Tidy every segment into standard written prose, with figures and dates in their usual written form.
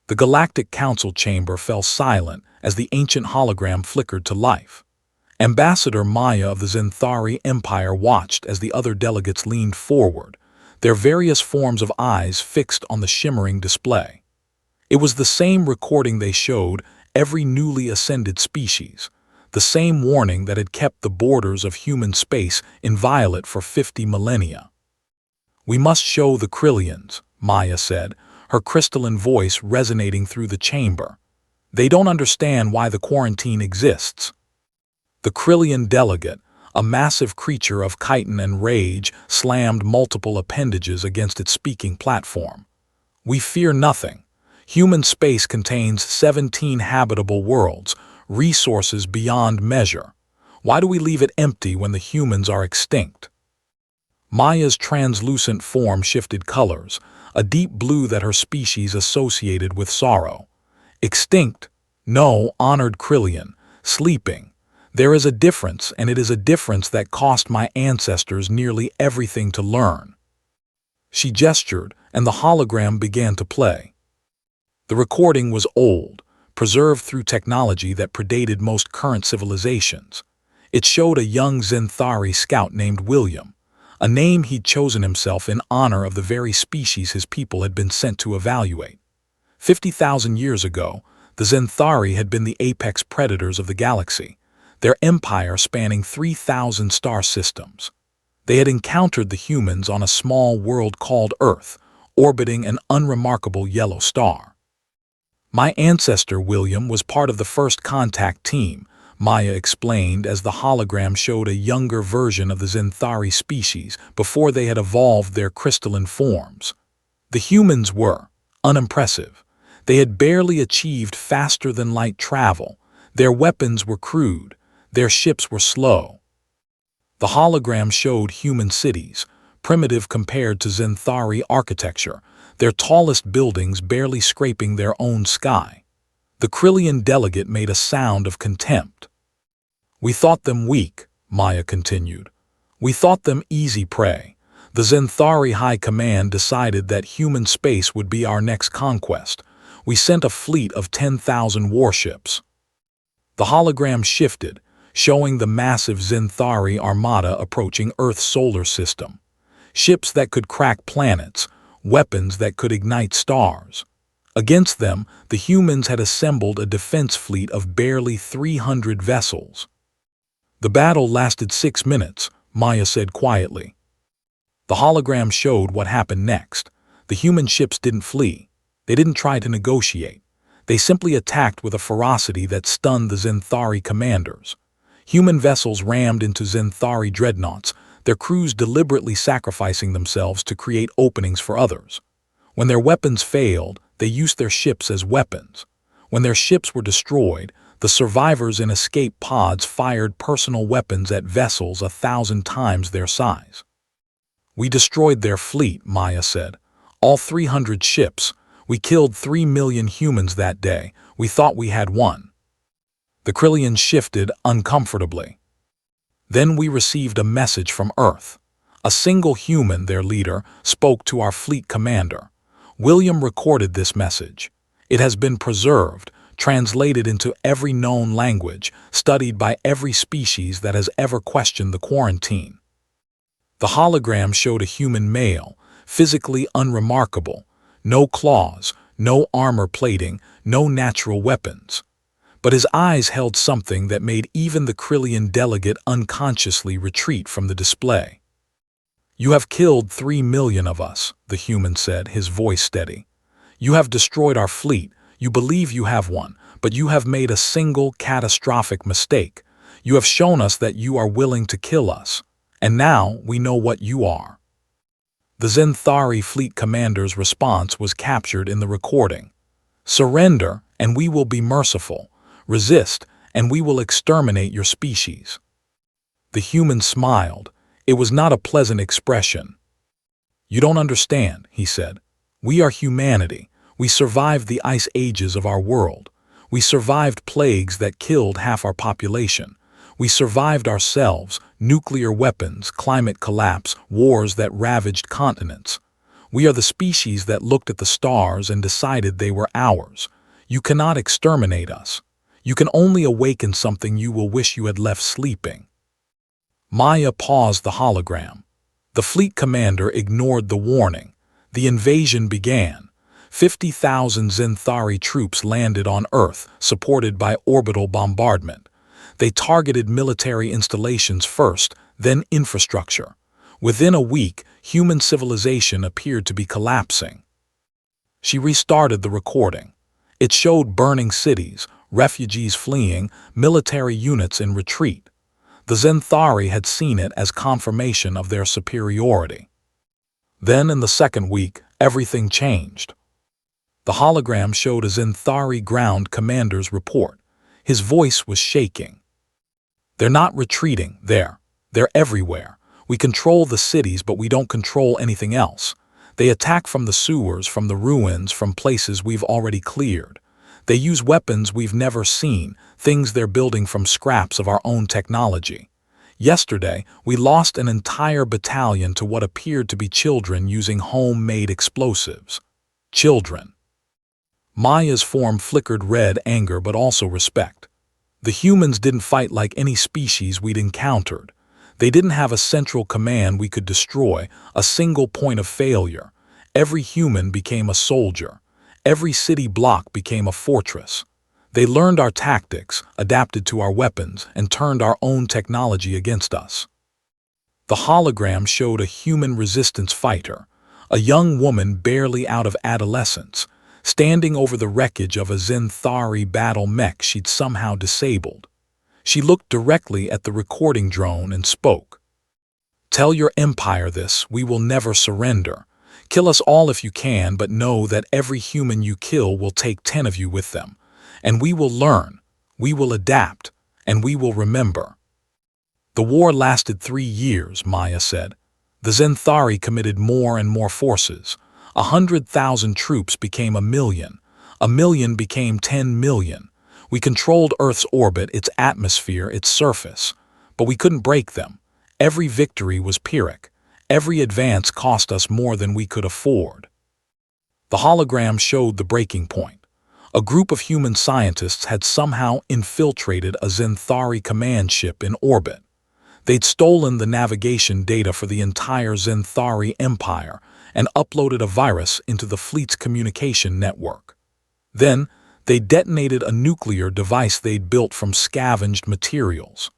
The Galactic Council chamber fell silent as the ancient hologram flickered to life. Ambassador Maya of the Zenthari Empire watched as the other delegates leaned forward, their various forms of eyes fixed on the shimmering display. It was the same recording they showed every newly ascended species, the same warning that had kept the borders of human space inviolate for 50 millennia. "We must show the Krillians," Maya said, her crystalline voice resonating through the chamber. "They don't understand why the quarantine exists." The Krillian delegate, a massive creature of chitin and rage, slammed multiple appendages against its speaking platform. "We fear nothing. Human space contains 17 habitable worlds, resources beyond measure. Why do we leave it empty when the humans are extinct?" Maya's translucent form shifted colors, a deep blue that her species associated with sorrow. "Extinct? No, honored Krillian. Sleeping. There is a difference, and it is a difference that cost my ancestors nearly everything to learn." She gestured, and the hologram began to play. The recording was old, preserved through technology that predated most current civilizations. It showed a young Zenthari scout named William, a name he'd chosen himself in honor of the very species his people had been sent to evaluate. 50,000 years ago, the Zenthari had been the apex predators of the galaxy, their empire spanning 3,000 star systems. They had encountered the humans on a small world called Earth, orbiting an unremarkable yellow star. "My ancestor, William, was part of the first contact team," Maya explained as the hologram showed a younger version of the Zenthari species before they had evolved their crystalline forms. The humans were unimpressive. They had barely achieved faster-than-light travel. Their weapons were crude. Their ships were slow. The hologram showed human cities, primitive compared to Zenthari architecture, their tallest buildings barely scraping their own sky. The Krillian delegate made a sound of contempt. "We thought them weak," Maya continued. "We thought them easy prey. The Zenthari High Command decided that human space would be our next conquest. We sent a fleet of 10,000 warships." The hologram shifted, showing the massive Zenthari armada approaching Earth's solar system. Ships that could crack planets, weapons that could ignite stars. Against them, the humans had assembled a defense fleet of barely 300 vessels. "The battle lasted 6 minutes, Maya said quietly. The hologram showed what happened next. The human ships didn't flee. They didn't try to negotiate. They simply attacked with a ferocity that stunned the Zenthari commanders. Human vessels rammed into Zenthari dreadnoughts, their crews deliberately sacrificing themselves to create openings for others. When their weapons failed, they used their ships as weapons. When their ships were destroyed, the survivors in escape pods fired personal weapons at vessels 1,000 times their size. "We destroyed their fleet," Maya said. "All 300 ships. We killed 3 million humans that day. We thought we had won." The Krillians shifted uncomfortably. "Then we received a message from Earth. A single human, their leader, spoke to our fleet commander. William recorded this message. It has been preserved, translated into every known language, studied by every species that has ever questioned the quarantine." The hologram showed a human male, physically unremarkable. No claws, no armor plating, no natural weapons. But his eyes held something that made even the Krillian delegate unconsciously retreat from the display. "You have killed 3 million of us," the human said, his voice steady. "You have destroyed our fleet. You believe you have one, but you have made a single catastrophic mistake. You have shown us that you are willing to kill us. And now we know what you are." The Zenthari fleet commander's response was captured in the recording. "Surrender, and we will be merciful. Resist, and we will exterminate your species." The human smiled. It was not a pleasant expression. "You don't understand," he said. "We are humanity. We survived the ice ages of our world. We survived plagues that killed half our population. We survived ourselves, nuclear weapons, climate collapse, wars that ravaged continents. We are the species that looked at the stars and decided they were ours. You cannot exterminate us. You can only awaken something you will wish you had left sleeping." Maya paused the hologram. The fleet commander ignored the warning. The invasion began. 50,000 Zenthari troops landed on Earth, supported by orbital bombardment. They targeted military installations first, then infrastructure. Within a week, human civilization appeared to be collapsing. She restarted the recording. It showed burning cities, refugees fleeing, military units in retreat. The Zenthari had seen it as confirmation of their superiority. Then, in the second week, everything changed. The hologram showed a Zenthari ground commander's report. His voice was shaking. "They're not retreating, they're everywhere. We control the cities, but we don't control anything else. They attack from the sewers, from the ruins, from places we've already cleared. They use weapons we've never seen, things they're building from scraps of our own technology. Yesterday, we lost an entire battalion to what appeared to be children using homemade explosives." Children. Maya's form flickered red anger but also respect. The humans didn't fight like any species we'd encountered. They didn't have a central command we could destroy, a single point of failure. Every human became a soldier. Every city block became a fortress. They learned our tactics, adapted to our weapons, and turned our own technology against us. The hologram showed a human resistance fighter, a young woman barely out of adolescence, standing over the wreckage of a Zenthari battle mech she'd somehow disabled. She looked directly at the recording drone and spoke. "Tell your empire this, we will never surrender. Kill us all if you can, but know that every human you kill will take 10 of you with them. And we will learn, we will adapt, and we will remember." The war lasted 3 years, Maya said. The Zenthari committed more and more forces. 100,000 troops became 1,000,000. 1,000,000 became 10 million. We controlled Earth's orbit, its atmosphere, its surface. But we couldn't break them. Every victory was Pyrrhic. Every advance cost us more than we could afford. The hologram showed the breaking point. A group of human scientists had somehow infiltrated a Zenthari command ship in orbit. They'd stolen the navigation data for the entire Zenthari empire and uploaded a virus into the fleet's communication network. Then, they detonated a nuclear device they'd built from scavenged materials.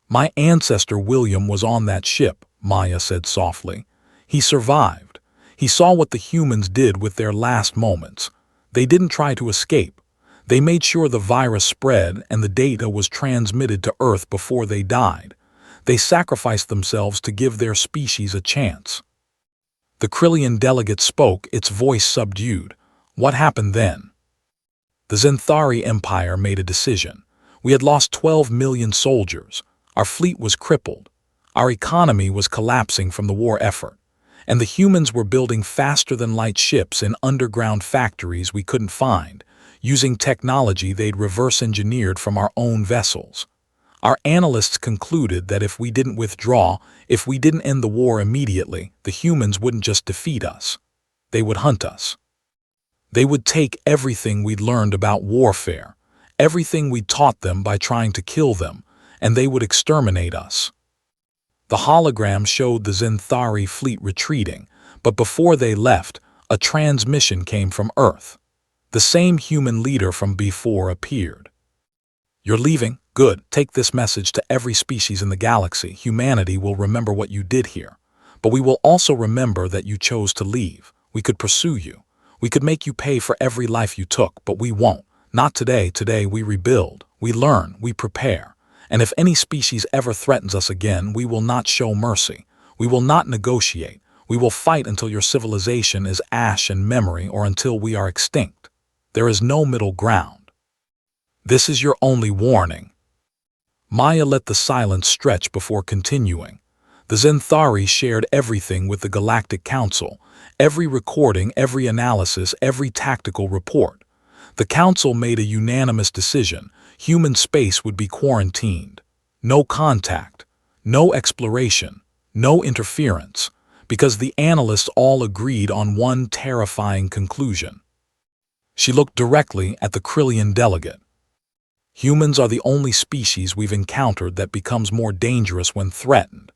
"My ancestor William was on that ship," Maya said softly. "He survived. He saw what the humans did with their last moments. They didn't try to escape. They made sure the virus spread and the data was transmitted to Earth before they died. They sacrificed themselves to give their species a chance." The Krillian delegate spoke, its voice subdued. "What happened then?" The Zenthari Empire made a decision. We had lost 12 million soldiers. Our fleet was crippled. Our economy was collapsing from the war effort. And the humans were building faster-than-light ships in underground factories we couldn't find, using technology they'd reverse-engineered from our own vessels. Our analysts concluded that if we didn't withdraw, if we didn't end the war immediately, the humans wouldn't just defeat us. They would hunt us. They would take everything we'd learned about warfare, everything we'd taught them by trying to kill them, and they would exterminate us. The hologram showed the Zenthari fleet retreating, but before they left, a transmission came from Earth. The same human leader from before appeared. "You're leaving? Good. Take this message to every species in the galaxy. Humanity will remember what you did here. But we will also remember that you chose to leave. We could pursue you. We could make you pay for every life you took, but we won't. Not today. Today we rebuild, we learn, we prepare. And if any species ever threatens us again, we will not show mercy. We will not negotiate. We will fight until your civilization is ash and memory or until we are extinct. There is no middle ground. This is your only warning." Maya let the silence stretch before continuing. The Zenthari shared everything with the Galactic Council, every recording, every analysis, every tactical report. The Council made a unanimous decision. Human space would be quarantined. No contact, no exploration, no interference. because the analysts all agreed on one terrifying conclusion. She looked directly at the Krillian delegate. Humans are the only species we've encountered that becomes more dangerous when threatened.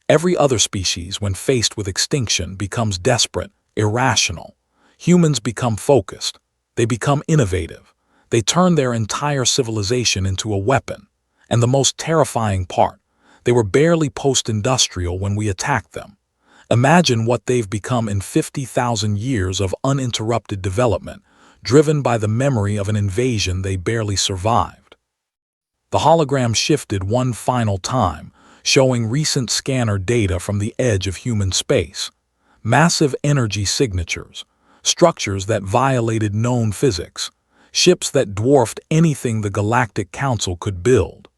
Every other species, when faced with extinction, becomes desperate, irrational. Humans become focused. They become innovative. They turn their entire civilization into a weapon. And the most terrifying part, they were barely post-industrial when we attacked them. Imagine what they've become in 50,000 years of uninterrupted development, driven by the memory of an invasion they barely survived. The hologram shifted one final time, showing recent scanner data from the edge of human space. Massive energy signatures, structures that violated known physics, ships that dwarfed anything the Galactic Council could build.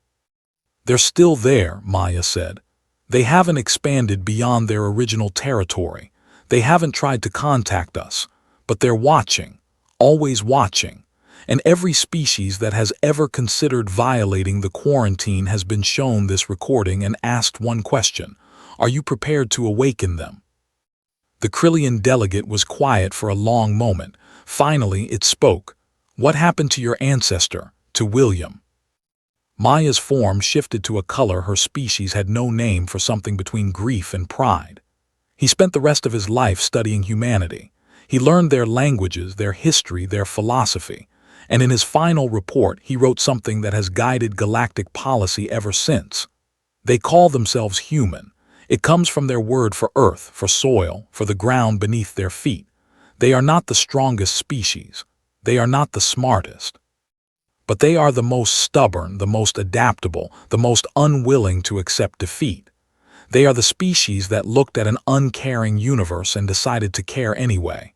They're still there, Maya said. They haven't expanded beyond their original territory. They haven't tried to contact us, but they're watching, always watching. And every species that has ever considered violating the quarantine has been shown this recording and asked one question: are you prepared to awaken them? The Krillian delegate was quiet for a long moment. Finally, it spoke. What happened to your ancestor, to William? Maya's form shifted to a color her species had no name for, something between grief and pride. He spent the rest of his life studying humanity. He learned their languages, their history, their philosophy. And in his final report, he wrote something that has guided galactic policy ever since. They call themselves human. It comes from their word for earth, for soil, for the ground beneath their feet. They are not the strongest species. They are not the smartest. But they are the most stubborn, the most adaptable, the most unwilling to accept defeat. They are the species that looked at an uncaring universe and decided to care anyway.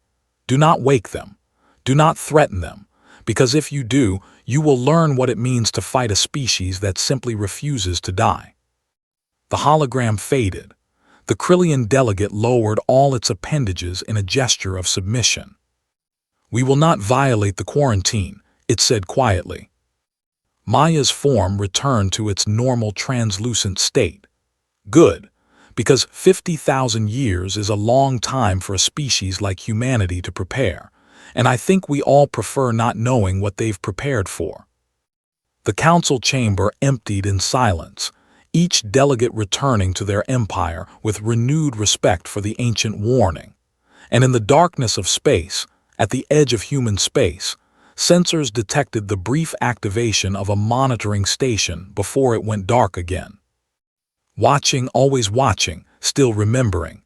Do not wake them. Do not threaten them. Because if you do, you will learn what it means to fight a species that simply refuses to die. The hologram faded. The Krillian delegate lowered all its appendages in a gesture of submission. We will not violate the quarantine, it said quietly. Maya's form returned to its normal translucent state. Good, because 50,000 years is a long time for a species like humanity to prepare, and I think we all prefer not knowing what they've prepared for. The council chamber emptied in silence, each delegate returning to their empire with renewed respect for the ancient warning. And in the darkness of space, at the edge of human space, sensors detected the brief activation of a monitoring station before it went dark again. Watching, always watching, still remembering,